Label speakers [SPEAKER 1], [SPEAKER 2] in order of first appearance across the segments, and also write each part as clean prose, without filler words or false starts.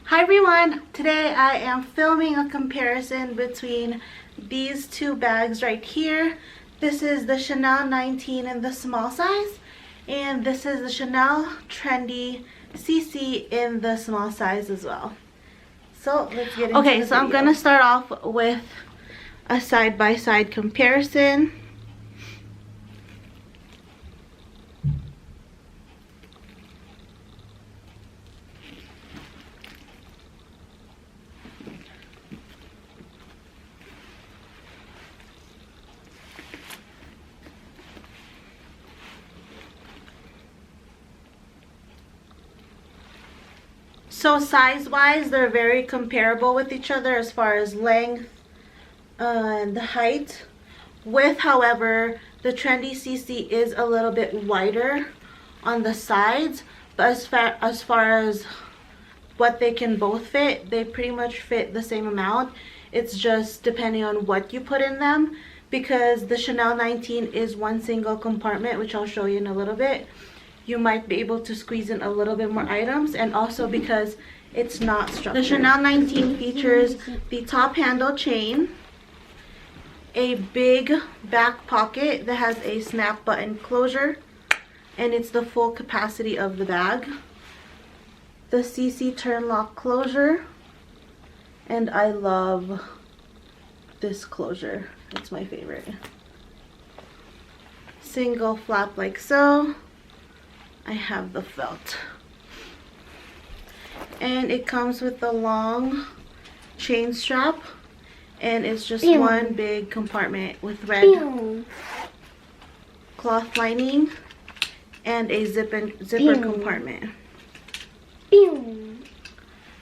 [SPEAKER 1] Hi everyone! Today I am filming a comparison between these two bags right here. This is the Chanel 19 in the small size, and this is the Chanel Trendy CC in the small size as well. So let's get into the video. I'm gonna start off with a side-by-side comparison. So size-wise, they're very comparable with each other as far as length and the height. With, however, the Trendy CC is a little bit wider on the sides, but as far as what they can both fit, they pretty much fit the same amount. It's just depending on what you put in them, because the Chanel 19 is one single compartment, which I'll show you in a little bit. You might be able to squeeze in a little bit more items, and also because it's not structured. The Chanel 19 features the top handle chain, a big back pocket that has a snap button closure, and it's the full capacity of the bag. The CC turn lock closure, and I love this closure. It's my favorite. Single flap like so. I have the felt, and it comes with the long chain strap, and it's just one big compartment with red cloth lining and a zipper compartment.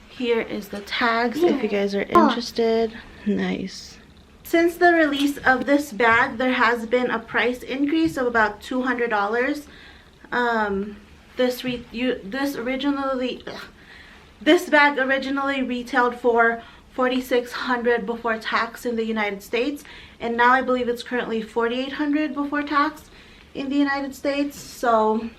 [SPEAKER 1] Here is the tags if you guys are interested. Nice. Since the release of this bag, there has been a price increase of about $200. This bag originally retailed for $4,600 before tax in the United States, and now I believe it's currently $4,800 before tax in the United States. So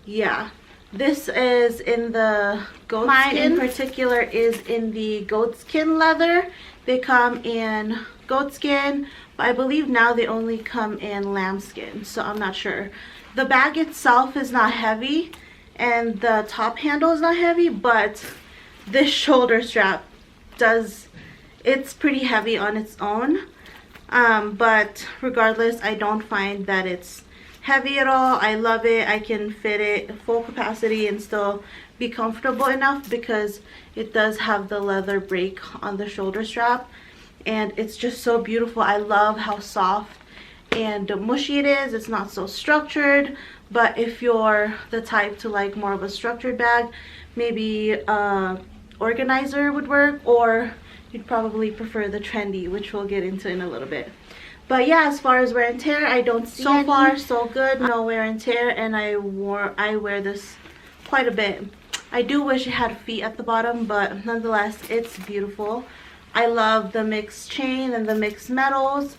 [SPEAKER 1] yeah, this is in the goat skin. Mine in particular is in the goat skin leather. They come in goat skin, but I believe now they only come in lambskin, so I'm not sure. The bag itself is not heavy, and the top handle is not heavy, but this shoulder strap it's pretty heavy on its own. But regardless, I don't find that it's heavy at all. I love it. I can fit it full capacity and still be comfortable enough, because it does have the leather break on the shoulder strap, and it's just so beautiful. I love how soft and mushy it is. It's not so structured, but if you're the type to like more of a structured bag, maybe organizer would work, or you'd probably prefer the Trendy, which we'll get into in a little bit. But yeah, as far as wear and tear, I don't see any. So far so good, no wear and tear, and I wear this quite a bit. I do wish it had feet at the bottom, but nonetheless, it's beautiful. I love the mixed chain and the mixed metals.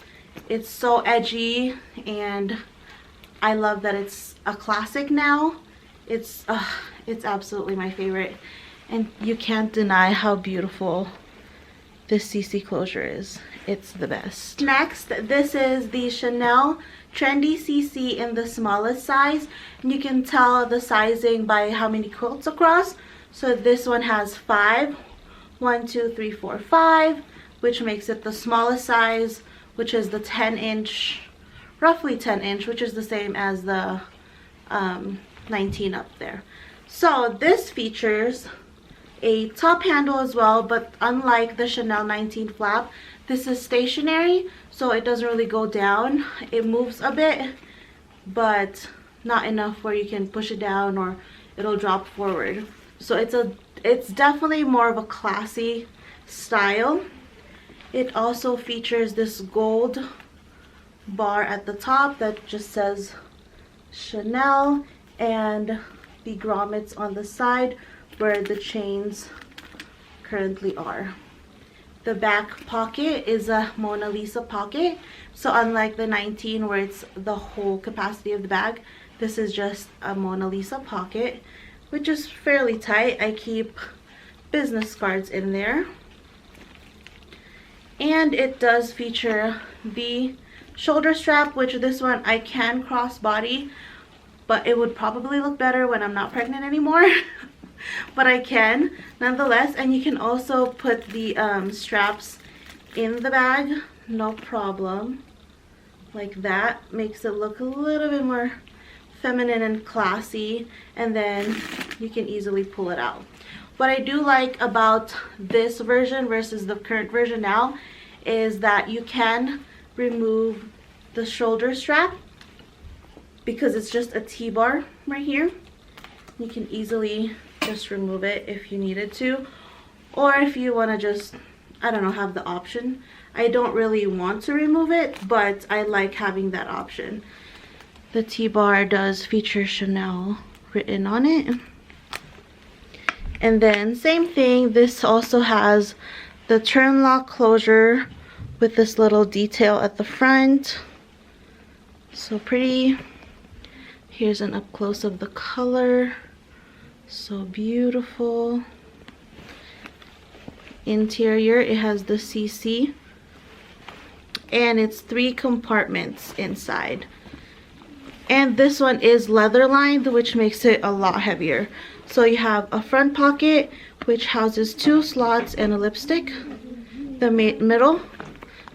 [SPEAKER 1] It's so edgy, and I love that it's a classic now. It's absolutely my favorite, and you can't deny how beautiful this CC closure is. It's the best. Next, this is the Chanel Trendy CC in the smallest size, and you can tell the sizing by how many quilts across. So this one has 5, 1, 2, 3, 4, 5, which makes it the smallest size, which is the 10-inch, roughly 10-inch, which is the same as the 19 up there. So this features a top handle as well, but unlike the Chanel 19 flap, this is stationary, so it doesn't really go down. It moves a bit, but not enough where you can push it down or it'll drop forward. So it's definitely more of a classy style. It also features this gold bar at the top that just says Chanel, and the grommets on the side where the chains currently are. The back pocket is a Mona Lisa pocket, so unlike the 19 where it's the whole capacity of the bag, this is just a Mona Lisa pocket, which is fairly tight. I keep business cards in there. And it does feature the shoulder strap, which this one I can crossbody, but it would probably look better when I'm not pregnant anymore. But I can nonetheless. And you can also put the straps in the bag, no problem, like that. Makes it look a little bit more feminine and classy, and then you can easily pull it out. What I do like about this version versus the current version now is that you can remove the shoulder strap because it's just a T-bar right here. You can easily just remove it if you needed to, or if you want to just, I don't know, have the option. I don't really want to remove it, but I like having that option. The T-bar does feature Chanel written on it. And then same thing, this also has the turn lock closure with this little detail at the front. So pretty. Here's an up close of the color. So beautiful. Interior, it has the CC. And it's 3 compartments inside. And this one is leather lined, which makes it a lot heavier. So you have a front pocket, which houses 2 slots and a lipstick. The middle,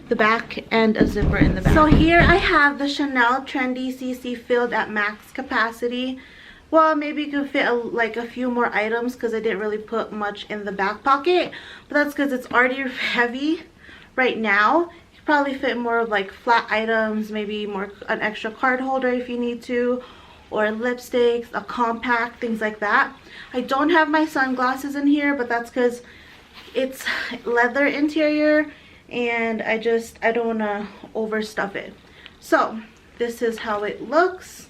[SPEAKER 1] the back, and a zipper in the back. So here I have the Chanel Trendy CC filled at max capacity. Well, maybe you could fit like a few more items because I didn't really put much in the back pocket. But that's because it's already heavy right now. You could probably fit more of like flat items, maybe an extra card holder if you need to, or lipsticks, a compact, things like that. I don't have my sunglasses in here, but that's because it's leather interior and I don't want to overstuff it. So this is how it looks.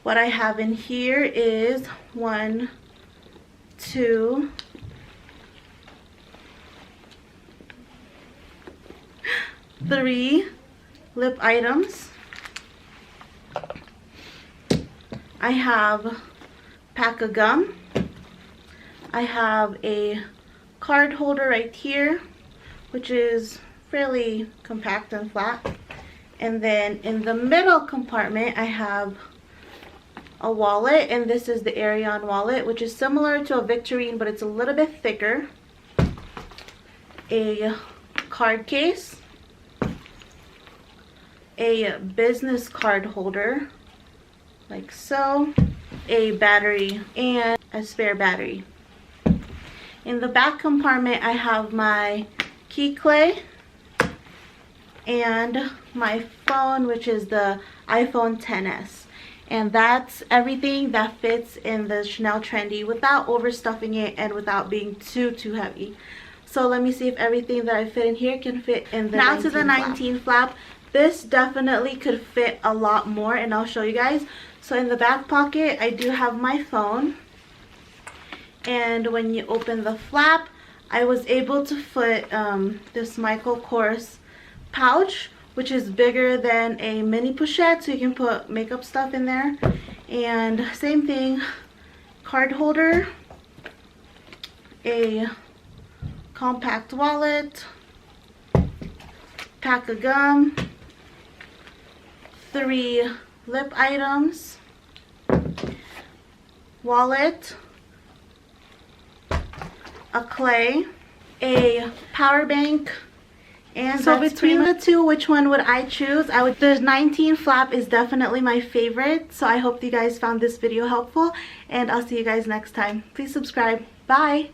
[SPEAKER 1] What I have in here is 1, 2, 3 lip items. I have a pack of gum. I have a card holder right here, which is fairly compact and flat. And then in the middle compartment, I have a wallet, and this is the Ariane wallet, which is similar to a Victorine, but it's a little bit thicker. A card case, a business card holder, like so, a battery, and a spare battery. In the back compartment, I have my key clay and my phone, which is the iPhone XS. And that's everything that fits in the Chanel Trendy without overstuffing it and without being too heavy. So let me see if everything that I fit in here can fit in the 19 flap. Now to the 19 flap. This definitely could fit a lot more, and I'll show you guys. So in the back pocket, I do have my phone. And when you open the flap, I was able to fit this Michael Kors pouch, which is bigger than a mini pochette, so you can put makeup stuff in there. And same thing, card holder, a compact wallet, pack of gum, 3 lip items, wallet, a clay, a power bank. And so between the two, which one would I choose? The 19 flap is definitely my favorite. So I hope you guys found this video helpful, and I'll see you guys next time. Please subscribe. Bye.